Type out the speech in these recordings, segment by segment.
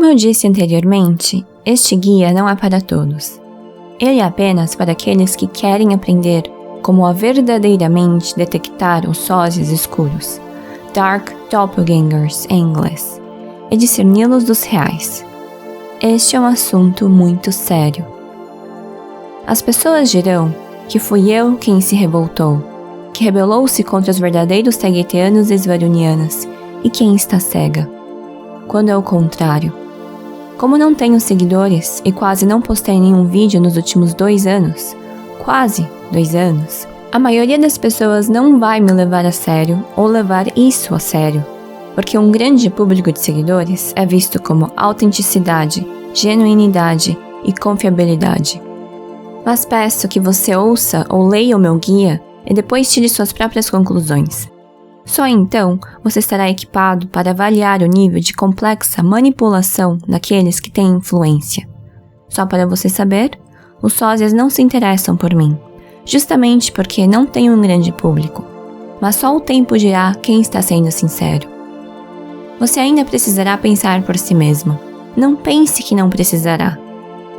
Como eu disse anteriormente, este guia não é para todos. Ele é apenas para aqueles que querem aprender como a verdadeiramente detectar os sósias escuros, Dark Doppelgangers em inglês, e discerni-los dos reais. Este é um assunto muito sério. As pessoas dirão que fui eu quem se revoltou, que rebelou-se contra os verdadeiros taygetianos e svarunianas, e quem está cega. Quando é o contrário. Como não tenho seguidores e quase não postei nenhum vídeo nos últimos 2 anos, quase 2 anos, a maioria das pessoas não vai me levar a sério ou levar isso a sério, porque um grande público de seguidores é visto como autenticidade, genuinidade e confiabilidade. Mas peço que você ouça ou leia o meu guia e depois tire suas próprias conclusões. Só então você estará equipado para avaliar o nível de complexa manipulação daqueles que têm influência. Só para você saber, os sósias não se interessam por mim, justamente porque não tenho um grande público, mas só o tempo dirá quem está sendo sincero. Você ainda precisará pensar por si mesmo. Não pense que não precisará.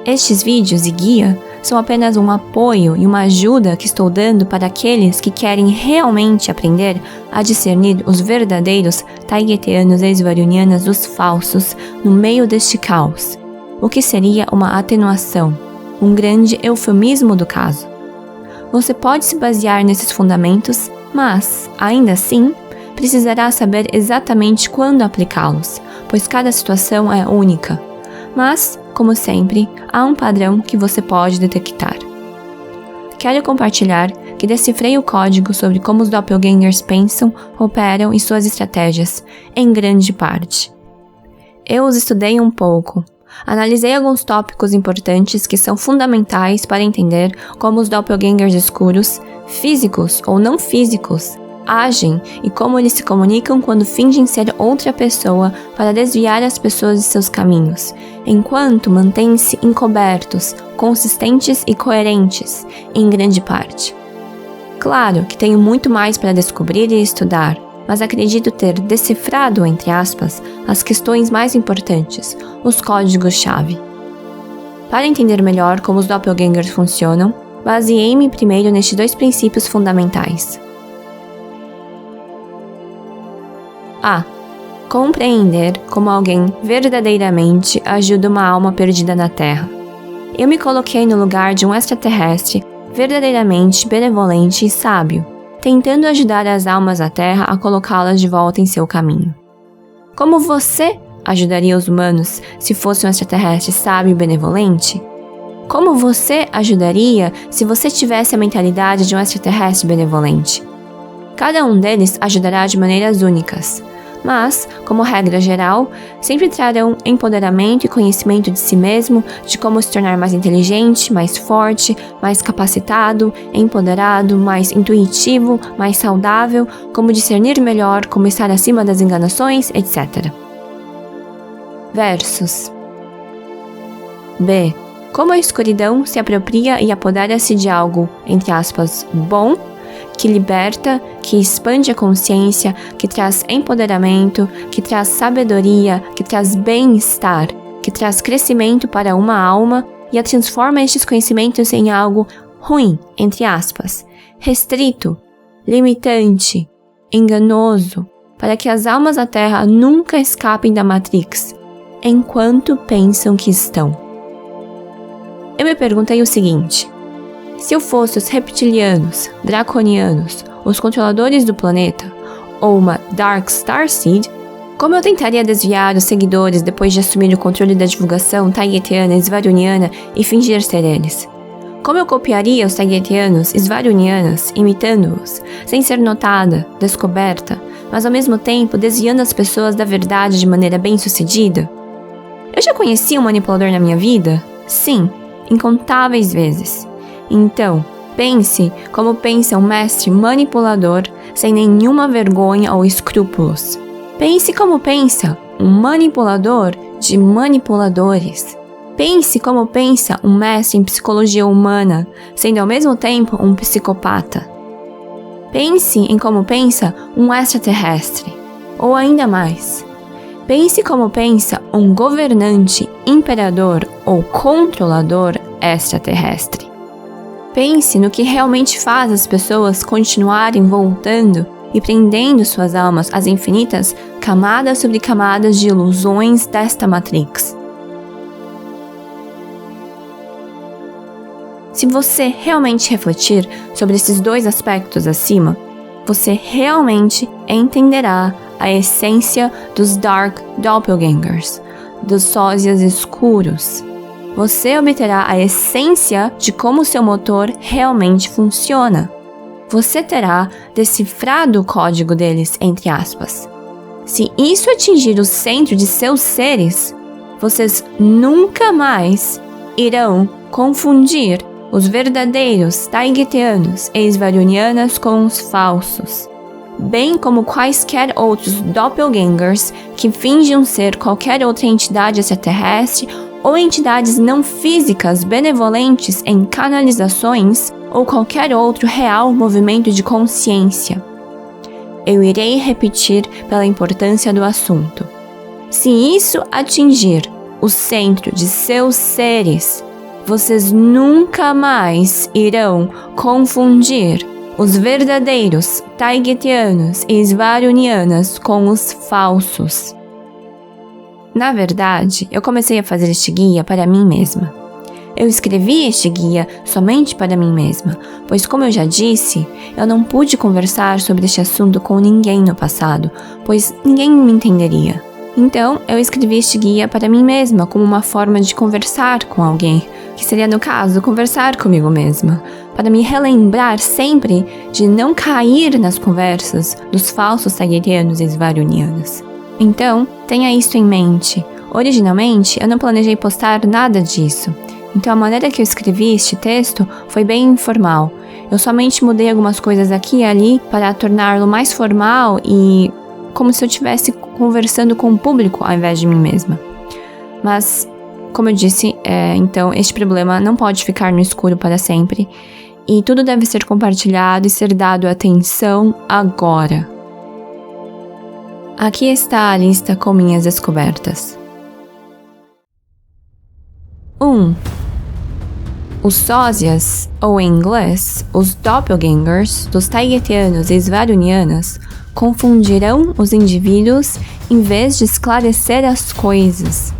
Estes vídeos e guia são apenas um apoio e uma ajuda que estou dando para aqueles que querem realmente aprender a discernir os verdadeiros taygetianos e svarunianas dos falsos no meio deste caos, o que seria uma atenuação, um grande eufemismo do caso. Você pode se basear nesses fundamentos, mas, ainda assim, precisará saber exatamente quando aplicá-los, pois cada situação é única. Mas, como sempre, há um padrão que você pode detectar. Quero compartilhar que decifrei o código sobre como os doppelgangers pensam, operam e suas estratégias, em grande parte. Eu os estudei um pouco. Analisei alguns tópicos importantes que são fundamentais para entender como os doppelgangers escuros, físicos ou não físicos, agem e como eles se comunicam quando fingem ser outra pessoa para desviar as pessoas de seus caminhos, enquanto mantêm-se encobertos, consistentes e coerentes, em grande parte. Claro que tenho muito mais para descobrir e estudar, mas acredito ter decifrado, entre aspas, as questões mais importantes, os códigos-chave. Para entender melhor como os doppelgangers funcionam, baseei-me primeiro nestes 2 princípios fundamentais. A. Compreender como alguém verdadeiramente ajuda uma alma perdida na Terra. Eu me coloquei no lugar de um extraterrestre verdadeiramente benevolente e sábio, tentando ajudar as almas da Terra a colocá-las de volta em seu caminho. Como você ajudaria os humanos se fosse um extraterrestre sábio e benevolente? Como você ajudaria se você tivesse a mentalidade de um extraterrestre benevolente? Cada um deles ajudará de maneiras únicas, mas, como regra geral, sempre trarão empoderamento e conhecimento de si mesmo, de como se tornar mais inteligente, mais forte, mais capacitado, empoderado, mais intuitivo, mais saudável, como discernir melhor, como estar acima das enganações, etc. Versus B. Como a escuridão se apropria e apodera-se de algo, entre aspas, bom, que liberta, que expande a consciência, que traz empoderamento, que traz sabedoria, que traz bem-estar, que traz crescimento para uma alma e a transforma estes conhecimentos em algo ruim, entre aspas, restrito, limitante, enganoso, para que as almas da Terra nunca escapem da Matrix, enquanto pensam que estão. Eu me perguntei o seguinte: se eu fosse os reptilianos, draconianos, os controladores do planeta, ou uma Dark Starseed, como eu tentaria desviar os seguidores depois de assumir o controle da divulgação taygetiana e svaruniana e fingir ser eles? Como eu copiaria os taygetianos e svarunianas, imitando-os, sem ser notada, descoberta, mas ao mesmo tempo desviando as pessoas da verdade de maneira bem-sucedida? Eu já conheci um manipulador na minha vida? Sim, incontáveis vezes. Então, pense como pensa um mestre manipulador sem nenhuma vergonha ou escrúpulos. Pense como pensa um manipulador de manipuladores. Pense como pensa um mestre em psicologia humana, sendo ao mesmo tempo um psicopata. Pense em como pensa um extraterrestre. Ou ainda mais, Pense como pensa um governante, imperador ou controlador extraterrestre. Pense no que realmente faz as pessoas continuarem voltando e prendendo suas almas às infinitas camadas sobre camadas de ilusões desta Matrix. Se você realmente refletir sobre esses dois aspectos acima, você realmente entenderá a essência dos Dark Doppelgangers, dos sósias escuros. Você obterá a essência de como seu motor realmente funciona. Você terá decifrado o código deles, entre aspas. Se isso atingir o centro de seus seres, vocês nunca mais irão confundir os verdadeiros Taigeteanos e Svarunianas com os falsos, bem como quaisquer outros doppelgangers que fingem ser qualquer outra entidade extraterrestre ou entidades não físicas benevolentes em canalizações ou qualquer outro real movimento de consciência. Eu irei repetir pela importância do assunto. Se isso atingir o centro de seus seres, vocês nunca mais irão confundir os verdadeiros Taigeteanos e Svarunianas com os falsos. Na verdade, eu comecei a fazer este guia para mim mesma. Eu escrevi este guia somente para mim mesma, pois, como eu já disse, eu não pude conversar sobre este assunto com ninguém no passado, pois ninguém me entenderia. Então, eu escrevi este guia para mim mesma como uma forma de conversar com alguém, que seria, no caso, conversar comigo mesma, para me relembrar sempre de não cair nas conversas dos falsos Taigeteanos e Svarunianas. Então, tenha isso em mente. Originalmente, eu não planejei postar nada disso. Então, a maneira que eu escrevi este texto foi bem informal. Eu somente mudei algumas coisas aqui e ali para torná-lo mais formal e como se eu estivesse conversando com o público ao invés de mim mesma. Mas, como eu disse, então este problema não pode ficar no escuro para sempre e tudo deve ser compartilhado e ser dado atenção agora. Aqui está a lista com minhas descobertas. 1. Os sósias, ou em inglês, os doppelgangers dos Taigeteanos e Svarunianas confundirão os indivíduos em vez de esclarecer as coisas.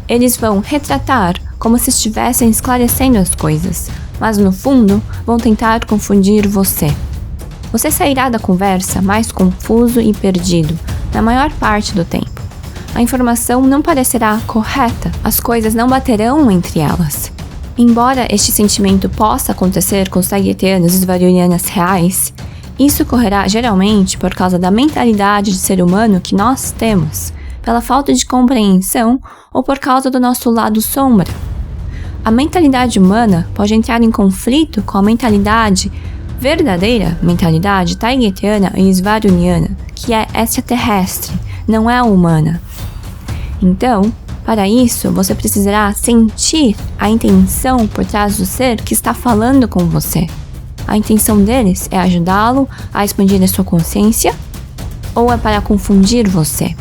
Eles vão retratar como se estivessem esclarecendo as coisas, mas no fundo vão tentar confundir você. Você sairá da conversa mais confuso e perdido, na maior parte do tempo. A informação não parecerá correta, as coisas não baterão entre elas. Embora este sentimento possa acontecer com os Taigeteanos e Svarunianas reais, isso ocorrerá geralmente por causa da mentalidade de ser humano que nós temos, pela falta de compreensão ou por causa do nosso lado sombra. A mentalidade humana pode entrar em conflito com a verdadeira mentalidade Taigeteana e Svaruniana, que é extraterrestre, não é humana. Então, para isso, você precisará sentir a intenção por trás do ser que está falando com você. A intenção deles é ajudá-lo a expandir a sua consciência ou é para confundir você?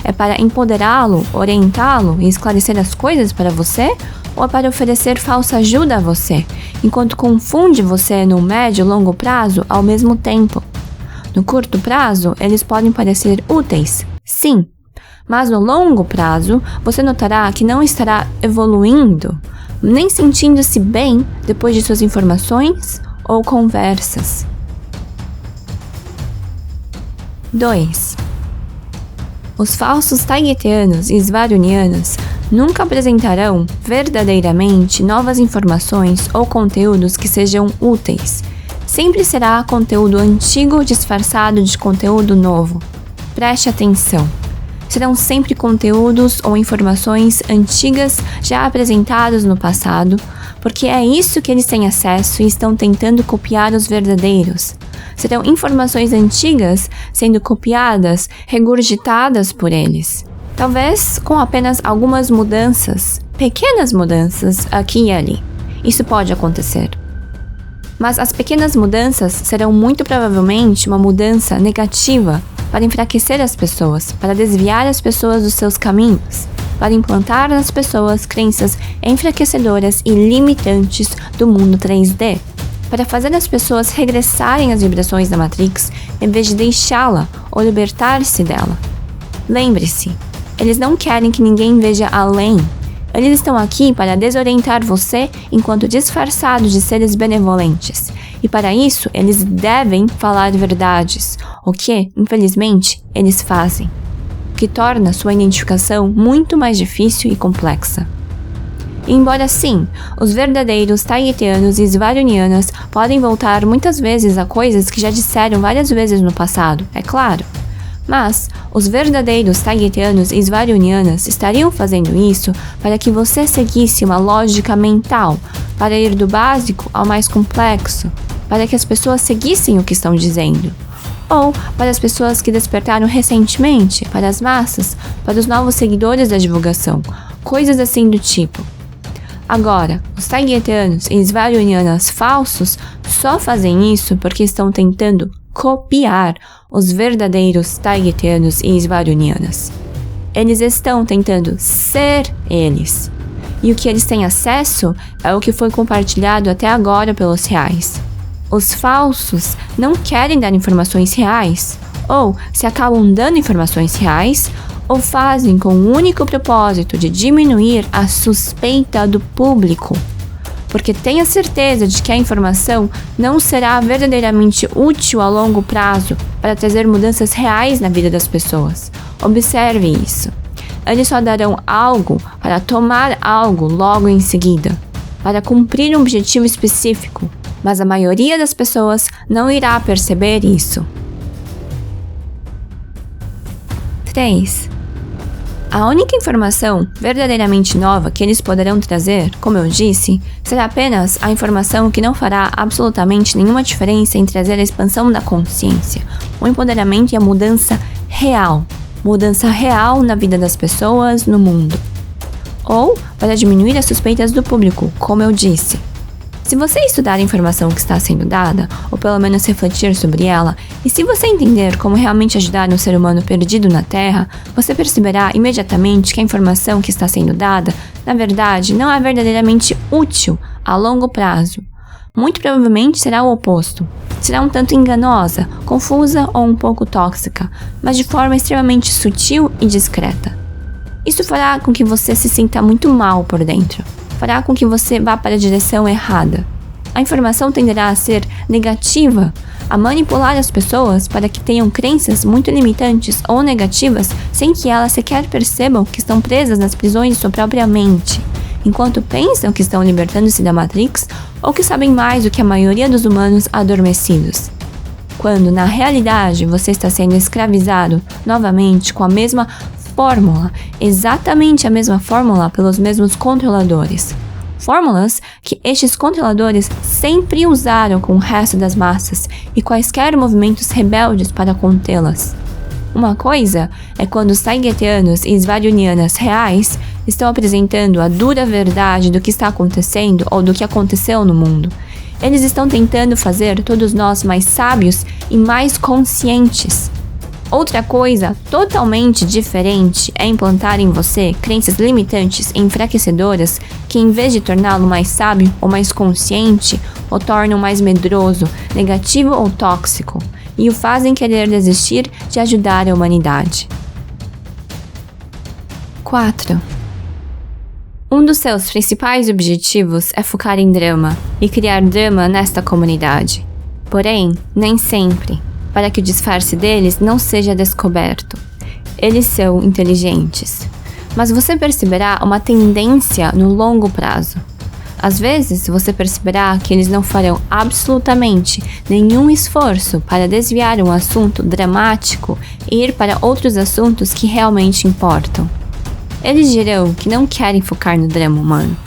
É para empoderá-lo, orientá-lo e esclarecer as coisas para você? Ou é para oferecer falsa ajuda a você, enquanto confunde você no médio e longo prazo ao mesmo tempo? No curto prazo, eles podem parecer úteis, sim, mas no longo prazo, você notará que não estará evoluindo, nem sentindo-se bem depois de suas informações ou conversas. 2. Os falsos Taigeteanos e Svarunianas nunca apresentarão verdadeiramente novas informações ou conteúdos que sejam úteis. Sempre será conteúdo antigo disfarçado de conteúdo novo. Preste atenção. Serão sempre conteúdos ou informações antigas já apresentados no passado, porque é isso que eles têm acesso e estão tentando copiar os verdadeiros. Serão informações antigas sendo copiadas, regurgitadas por eles. Talvez com apenas algumas mudanças, pequenas mudanças aqui e ali. Isso pode acontecer. Mas as pequenas mudanças serão muito provavelmente uma mudança negativa para enfraquecer as pessoas, para desviar as pessoas dos seus caminhos, para implantar nas pessoas crenças enfraquecedoras e limitantes do mundo 3D, para fazer as pessoas regressarem às vibrações da Matrix em vez de deixá-la ou libertar-se dela. Lembre-se, eles não querem que ninguém veja além. Eles estão aqui para desorientar você enquanto disfarçados de seres benevolentes. E para isso, eles devem falar verdades, o que, infelizmente, eles fazem, o que torna sua identificação muito mais difícil e complexa. E embora sim, os verdadeiros Taiyetianos e Svarunianas podem voltar muitas vezes a coisas que já disseram várias vezes no passado, é claro. Mas os verdadeiros Taiyetianos e Svarunianas estariam fazendo isso para que você seguisse uma lógica mental, para ir do básico ao mais complexo, para que as pessoas seguissem o que estão dizendo. Ou para as pessoas que despertaram recentemente, para as massas, para os novos seguidores da divulgação, coisas assim do tipo. Agora, os Taiyetianos e Svarunianas falsos só fazem isso porque estão tentando copiar os verdadeiros Taiyetianos e Svarunianas. Eles estão tentando ser eles. E o que eles têm acesso é o que foi compartilhado até agora pelos reais. Os falsos não querem dar informações reais, ou se acabam dando informações reais, ou fazem com o único propósito de diminuir a suspeita do público, porque tenha certeza de que a informação não será verdadeiramente útil a longo prazo para trazer mudanças reais na vida das pessoas. Observe isso. Eles só darão algo para tomar algo logo em seguida, para cumprir um objetivo específico, mas a maioria das pessoas não irá perceber isso. 3. A única informação verdadeiramente nova que eles poderão trazer, como eu disse, será apenas a informação que não fará absolutamente nenhuma diferença em trazer a expansão da consciência, o empoderamento e a mudança real na vida das pessoas, no mundo. Ou para diminuir as suspeitas do público, como eu disse. Se você estudar a informação que está sendo dada, ou pelo menos refletir sobre ela, e se você entender como realmente ajudar um ser humano perdido na Terra, você perceberá imediatamente que a informação que está sendo dada, na verdade, não é verdadeiramente útil a longo prazo. Muito provavelmente será o oposto. Será um tanto enganosa, confusa ou um pouco tóxica, mas de forma extremamente sutil e discreta. Isso fará com que você se sinta muito mal por dentro. Fará com que você vá para a direção errada. A informação tenderá a ser negativa, a manipular as pessoas para que tenham crenças muito limitantes ou negativas sem que elas sequer percebam que estão presas nas prisões de sua própria mente, enquanto pensam que estão libertando-se da Matrix ou que sabem mais do que a maioria dos humanos adormecidos. Quando, na realidade, você está sendo escravizado novamente com a mesma fórmula, exatamente a mesma fórmula pelos mesmos controladores. Fórmulas que estes controladores sempre usaram com o resto das massas e quaisquer movimentos rebeldes para contê-las. Uma coisa é quando os Taiyetianos e Svarunianas reais estão apresentando a dura verdade do que está acontecendo ou do que aconteceu no mundo. Eles estão tentando fazer todos nós mais sábios e mais conscientes. Outra coisa totalmente diferente é implantar em você crenças limitantes e enfraquecedoras que, em vez de torná-lo mais sábio ou mais consciente, o tornam mais medroso, negativo ou tóxico, e o fazem querer desistir de ajudar a humanidade. 4. Um dos seus principais objetivos é focar em drama e criar drama nesta comunidade. Porém, nem sempre, para que o disfarce deles não seja descoberto. Eles são inteligentes, mas você perceberá uma tendência no longo prazo. Às vezes, você perceberá que eles não farão absolutamente nenhum esforço para desviar um assunto dramático e ir para outros assuntos que realmente importam. Eles dirão que não querem focar no drama humano,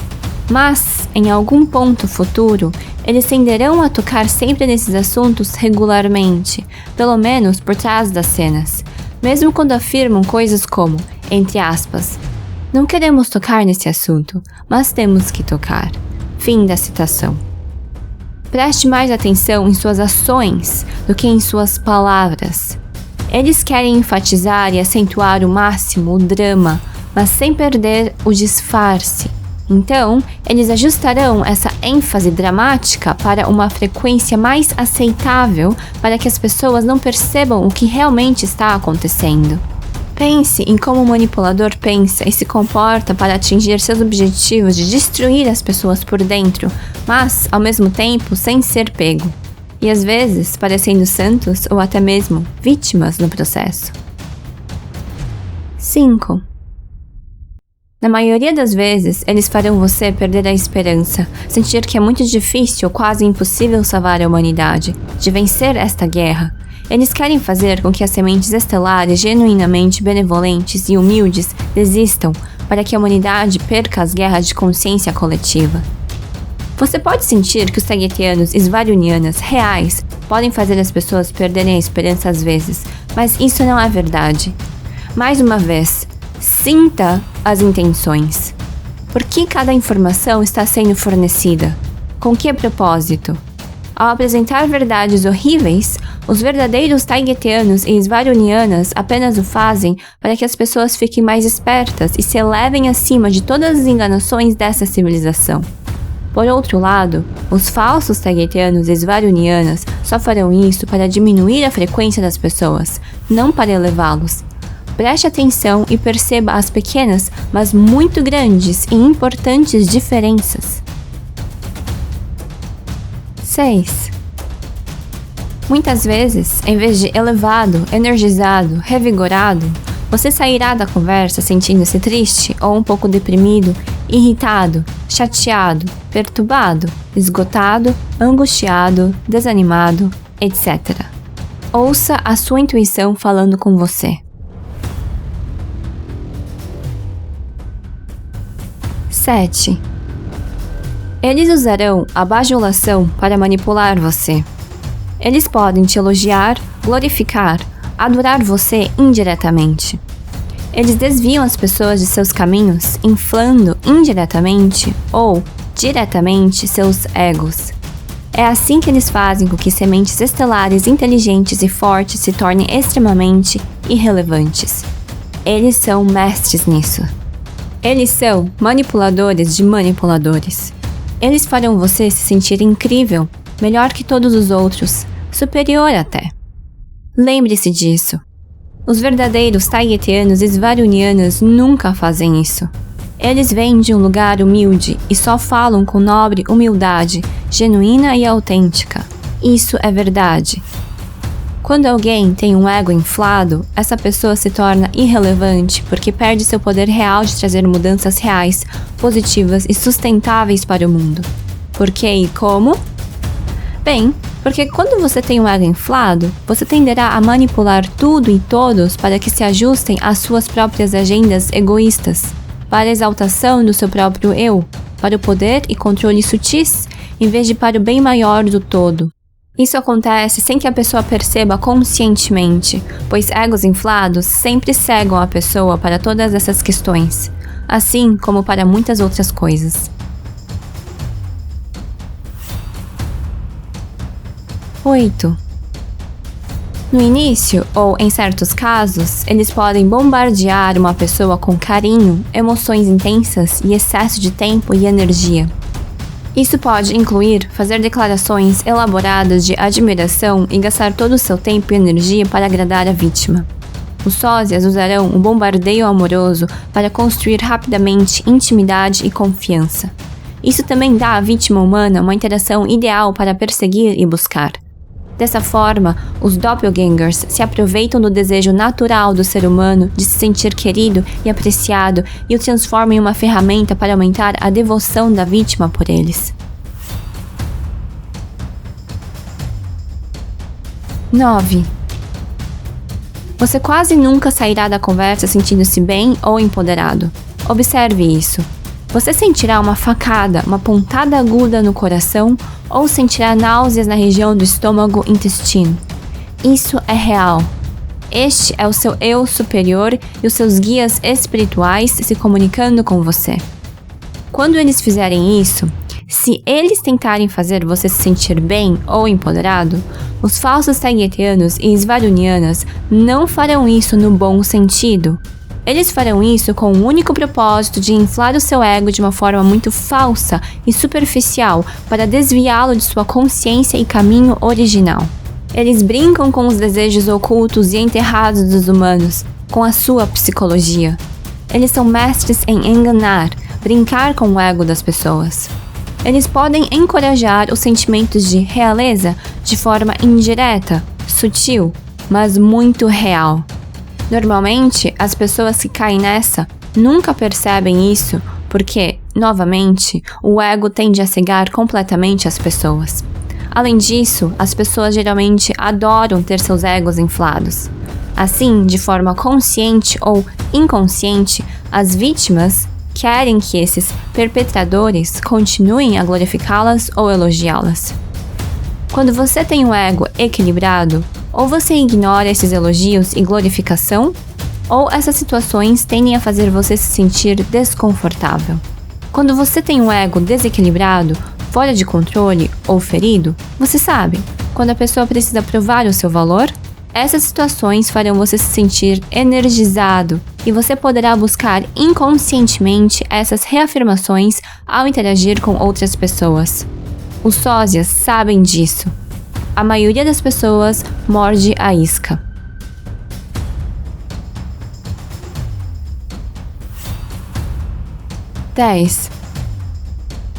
mas, em algum ponto futuro, eles tenderão a tocar sempre nesses assuntos regularmente, pelo menos por trás das cenas, mesmo quando afirmam coisas como, entre aspas, não queremos tocar nesse assunto, mas temos que tocar. Fim da citação. Preste mais atenção em suas ações do que em suas palavras. Eles querem enfatizar e acentuar ao máximo o drama, mas sem perder o disfarce. Então, eles ajustarão essa ênfase dramática para uma frequência mais aceitável para que as pessoas não percebam o que realmente está acontecendo. Pense em como o manipulador pensa e se comporta para atingir seus objetivos de destruir as pessoas por dentro, mas, ao mesmo tempo, sem ser pego. E às vezes, parecendo santos ou até mesmo vítimas no processo. 5. Na maioria das vezes, eles farão você perder a esperança, sentir que é muito difícil ou quase impossível salvar a humanidade, de vencer esta guerra. Eles querem fazer com que as sementes estelares genuinamente benevolentes e humildes desistam para que a humanidade perca as guerras de consciência coletiva. Você pode sentir que os Targetianos e Svarunianas reais podem fazer as pessoas perderem a esperança às vezes, mas isso não é verdade. Mais uma vez, sinta as intenções. Por que cada informação está sendo fornecida? Com que propósito? Ao apresentar verdades horríveis, os verdadeiros Targetianos e Svarunianas apenas o fazem para que as pessoas fiquem mais espertas e se elevem acima de todas as enganações dessa civilização. Por outro lado, os falsos Targetianos e Svarunianas só farão isso para diminuir a frequência das pessoas, não para elevá-los. Preste atenção e perceba as pequenas, mas muito grandes e importantes diferenças. 6. Muitas vezes, em vez de elevado, energizado, revigorado, você sairá da conversa sentindo-se triste ou um pouco deprimido, irritado, chateado, perturbado, esgotado, angustiado, desanimado, etc. Ouça a sua intuição falando com você. 7. Eles usarão a bajulação para manipular você. Eles podem te elogiar, glorificar, adorar você indiretamente. Eles desviam as pessoas de seus caminhos, inflando indiretamente ou diretamente seus egos. É assim que eles fazem com que sementes estelares inteligentes e fortes se tornem extremamente irrelevantes. Eles são mestres nisso. Eles são manipuladores de manipuladores. Eles farão você se sentir incrível, melhor que todos os outros, superior até. Lembre-se disso. Os verdadeiros Targetianos e Svarunianas nunca fazem isso. Eles vêm de um lugar humilde e só falam com nobre humildade, genuína e autêntica. Isso é verdade. Quando alguém tem um ego inflado, essa pessoa se torna irrelevante porque perde seu poder real de trazer mudanças reais, positivas e sustentáveis para o mundo. Por quê e como? Bem, porque quando você tem um ego inflado, você tenderá a manipular tudo e todos para que se ajustem às suas próprias agendas egoístas, para a exaltação do seu próprio eu, para o poder e controle sutis, em vez de para o bem maior do todo. Isso acontece sem que a pessoa perceba conscientemente, pois egos inflados sempre cegam a pessoa para todas essas questões, assim como para muitas outras coisas. 8. No início, ou em certos casos, eles podem bombardear uma pessoa com carinho, emoções intensas e excesso de tempo e energia. Isso pode incluir fazer declarações elaboradas de admiração e gastar todo o seu tempo e energia para agradar a vítima. Os sósias usarão o bombardeio amoroso para construir rapidamente intimidade e confiança. Isso também dá à vítima humana uma interação ideal para perseguir e buscar. Dessa forma, os doppelgangers se aproveitam do desejo natural do ser humano de se sentir querido e apreciado e o transformam em uma ferramenta para aumentar a devoção da vítima por eles. 9. Você quase nunca sairá da conversa sentindo-se bem ou empoderado. Observe isso. Você sentirá uma facada, uma pontada aguda no coração ou sentirá náuseas na região do estômago-intestino. Isso é real. Este é o seu eu superior e os seus guias espirituais se comunicando com você. Quando eles fizerem isso, Se eles tentarem fazer você se sentir bem ou empoderado, os falsos taygetianos e svarunianas não farão isso no bom sentido. Eles farão isso com o único propósito de inflar o seu ego de uma forma muito falsa e superficial para desviá-lo de sua consciência e caminho original. Eles brincam com os desejos ocultos e enterrados dos humanos, com a sua psicologia. Eles são mestres em enganar, brincar com o ego das pessoas. Eles podem encorajar os sentimentos de realeza de forma indireta, sutil, mas muito real. Normalmente, as pessoas que caem nessa nunca percebem isso porque, novamente, o ego tende a cegar completamente as pessoas. Além disso, as pessoas geralmente adoram ter seus egos inflados. Assim, de forma consciente ou inconsciente, as vítimas querem que esses perpetradores continuem a glorificá-las ou elogiá-las. Quando você tem um ego equilibrado, ou você ignora esses elogios e glorificação, ou essas situações tendem a fazer você se sentir desconfortável. Quando você tem um ego desequilibrado, fora de controle ou ferido, você sabe, quando a pessoa precisa provar o seu valor, essas situações farão você se sentir energizado e você poderá buscar inconscientemente essas reafirmações ao interagir com outras pessoas. Os sósias sabem disso. A maioria das pessoas morde a isca.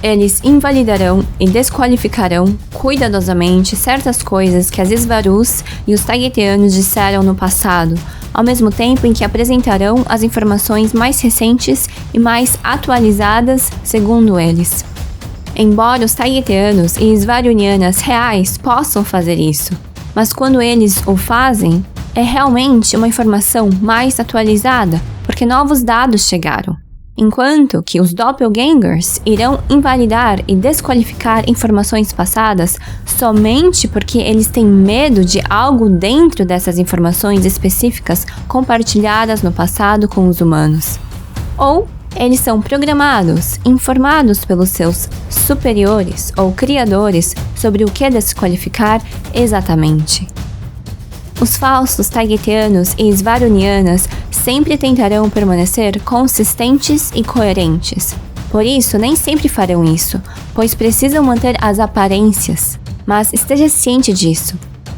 Eles invalidarão e desqualificarão cuidadosamente certas coisas que as Svarus e os taygetianos disseram no passado, ao mesmo tempo em que apresentarão as informações mais recentes e mais atualizadas segundo eles. Embora os taygetianos e svarunianas reais possam fazer isso, mas quando eles o fazem, é realmente uma informação mais atualizada, porque novos dados chegaram. Enquanto que os doppelgangers irão invalidar e desqualificar informações passadas somente porque eles têm medo de algo dentro dessas informações específicas compartilhadas no passado com os humanos. Ou eles são programados, informados pelos seus superiores ou criadores sobre o que desqualificar exatamente. Os falsos taygetianos e svarunianas sempre tentarão permanecer consistentes e coerentes. Por isso, nem sempre farão isso, pois precisam manter as aparências. Mas esteja ciente disso.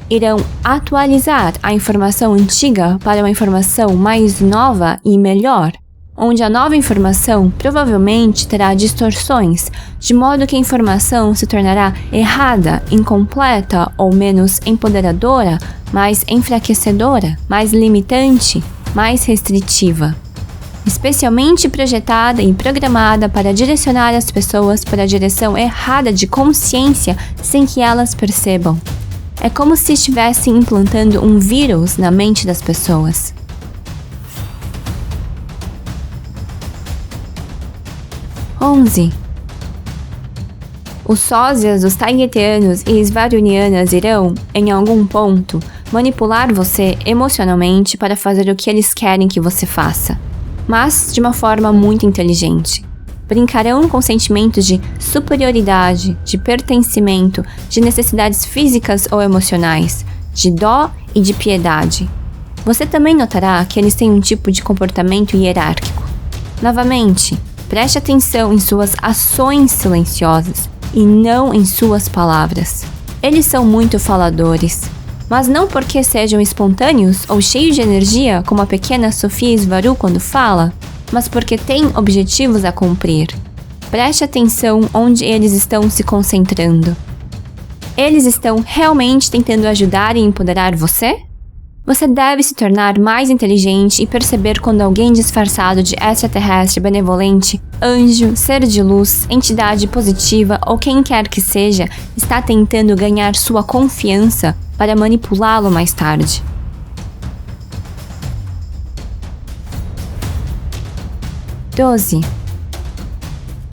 Irão atualizar a informação antiga para uma informação mais nova e melhor, onde a nova informação provavelmente terá distorções, de modo que a informação se tornará errada, incompleta ou menos empoderadora, mais enfraquecedora, mais limitante, mais restritiva. Especialmente projetada e programada para direcionar as pessoas para a direção errada de consciência sem que elas percebam. É como se estivessem implantando um vírus na mente das pessoas. Os sósias dos taygetianos e svarunianas irão, em algum ponto, manipular você emocionalmente para fazer o que eles querem que você faça, mas de uma forma muito inteligente. Brincarão com sentimentos de superioridade, de pertencimento, de necessidades físicas ou emocionais, de dó e de piedade. Você também notará que eles têm um tipo de comportamento hierárquico. Novamente, preste atenção em suas ações silenciosas e não em suas palavras. Eles são muito faladores, mas não porque sejam espontâneos ou cheios de energia como a pequena Sofia Svaru quando fala, mas porque têm objetivos a cumprir. Preste atenção onde eles estão se concentrando. Eles estão realmente tentando ajudar e empoderar você? Você deve se tornar mais inteligente e perceber quando alguém disfarçado de extraterrestre benevolente, anjo, ser de luz, entidade positiva ou quem quer que seja está tentando ganhar sua confiança para manipulá-lo mais tarde.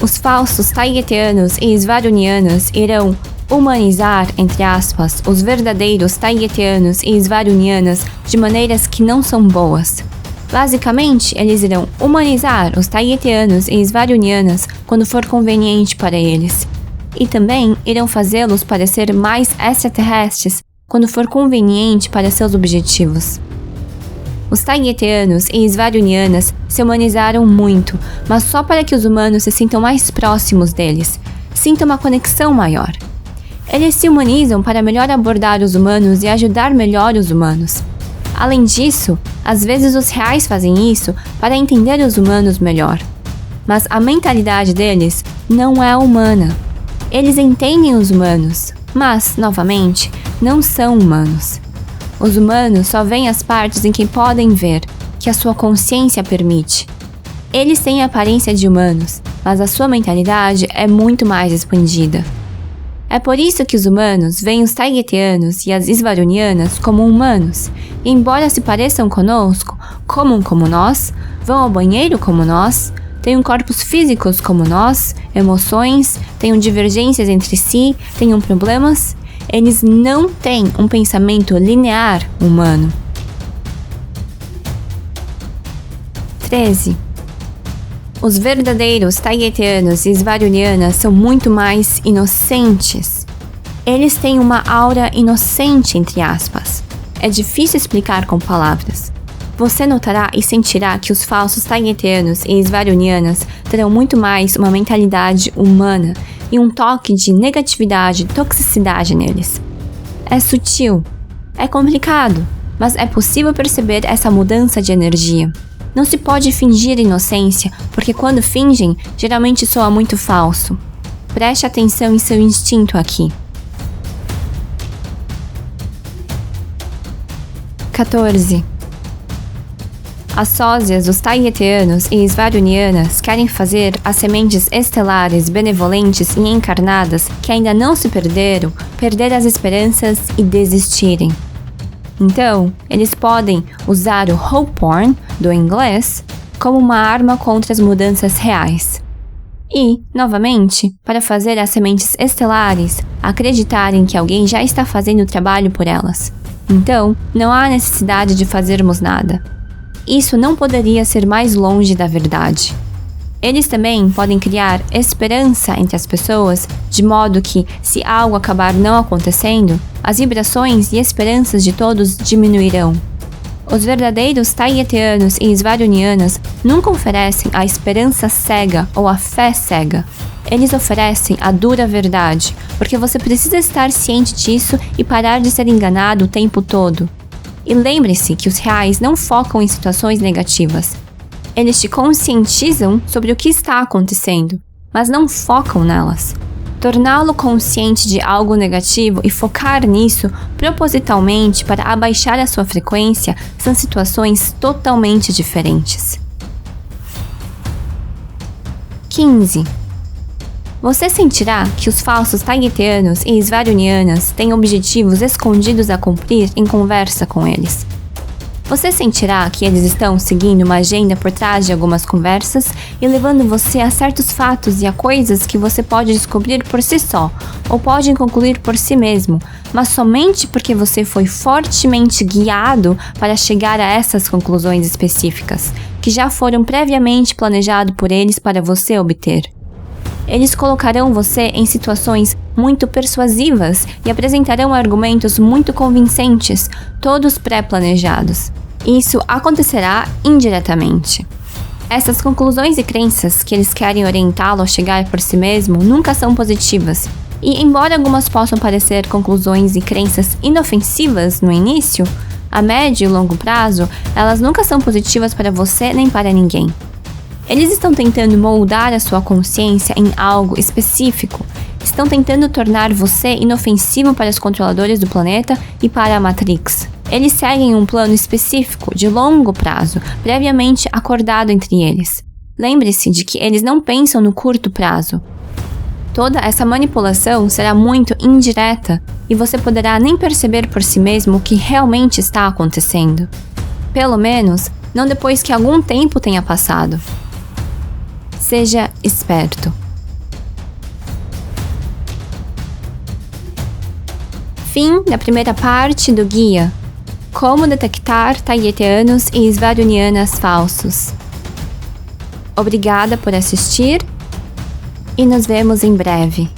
Os falsos taygetianos e svarunianas irão humanizar, entre aspas, os verdadeiros taygetianos e svarunianas de maneiras que não são boas. Basicamente, eles irão humanizar os taygetianos e svarunianas quando for conveniente para eles. e também irão fazê-los parecer mais extraterrestres quando for conveniente para seus objetivos. Os Taygetianos e Svarunianas se humanizaram muito, mas só para que os humanos se sintam mais próximos deles, sintam uma conexão maior. Eles se humanizam para melhor abordar os humanos e ajudar melhor os humanos. Além disso, às vezes os reais fazem isso para entender os humanos melhor. Mas a mentalidade deles não é humana. Eles entendem os humanos, mas, novamente, não são humanos. Os humanos só veem as partes em que podem ver, que a sua consciência permite. Eles têm a aparência de humanos, mas a sua mentalidade é muito mais expandida. É por isso que os humanos veem os Taygetianos e as Svarunianas como humanos, e embora se pareçam conosco, comam como nós, vão ao banheiro como nós, tenham corpos físicos como nós, emoções, tenham divergências entre si, tenham problemas, eles não têm um pensamento linear humano. 13. Os verdadeiros Taygetianos e Svarunianas são muito mais inocentes. Eles têm uma aura inocente, entre aspas. É difícil explicar com palavras. Você notará e sentirá que os falsos Taygetianos e Svarunianas terão muito mais uma mentalidade humana e um toque de negatividade e toxicidade neles. É sutil, é complicado, mas é possível perceber essa mudança de energia. Não se pode fingir inocência, porque quando fingem, geralmente soa muito falso. Preste atenção em seu instinto aqui. 14. As sósias dos Taygetianos e Svarunianas querem fazer as sementes estelares benevolentes e encarnadas que ainda não se perderam, perder as esperanças e desistirem. Então, eles podem usar o hope porn, do inglês, como uma arma contra as mudanças reais. E, novamente, para fazer as sementes estelares acreditarem que alguém já está fazendo o trabalho por elas. Então, não há necessidade de fazermos nada. Isso não poderia ser mais longe da verdade. Eles também podem criar esperança entre as pessoas, de modo que, se algo acabar não acontecendo, as vibrações e esperanças de todos diminuirão. Os verdadeiros Taygetianos e Svarunianas nunca oferecem a esperança cega ou a fé cega. Eles oferecem a dura verdade, porque você precisa estar ciente disso e parar de ser enganado o tempo todo. E lembre-se que os reais não focam em situações negativas. Eles te conscientizam sobre o que está acontecendo, mas não focam nelas. Torná-lo consciente de algo negativo e focar nisso propositalmente para abaixar a sua frequência são situações totalmente diferentes. 15. Você sentirá que os falsos Taygetianos e Svarunianas têm objetivos escondidos a cumprir em conversa com eles. Você sentirá que eles estão seguindo uma agenda por trás de algumas conversas e levando você a certos fatos e a coisas que você pode descobrir por si só, ou pode concluir por si mesmo, mas somente porque você foi fortemente guiado para chegar a essas conclusões específicas, que já foram previamente planejadas por eles para você obter. Eles colocarão você em situações muito persuasivas e apresentarão argumentos muito convincentes, todos pré-planejados. Isso acontecerá indiretamente. Essas conclusões e crenças que eles querem orientá-lo a chegar por si mesmo nunca são positivas. E embora algumas possam parecer conclusões e crenças inofensivas no início, a médio e longo prazo, elas nunca são positivas para você nem para ninguém. Eles estão tentando moldar a sua consciência em algo específico. Estão tentando tornar você inofensivo para os controladores do planeta e para a Matrix. Eles seguem um plano específico, de longo prazo, previamente acordado entre eles. Lembre-se de que eles não pensam no curto prazo. Toda essa manipulação será muito indireta e você poderá nem perceber por si mesmo o que realmente está acontecendo. Pelo menos, não depois que algum tempo tenha passado. Seja esperto. Fim da primeira parte do guia. Como detectar Taygetianos e Svarunianas falsos. Obrigada por assistir e nos vemos em breve.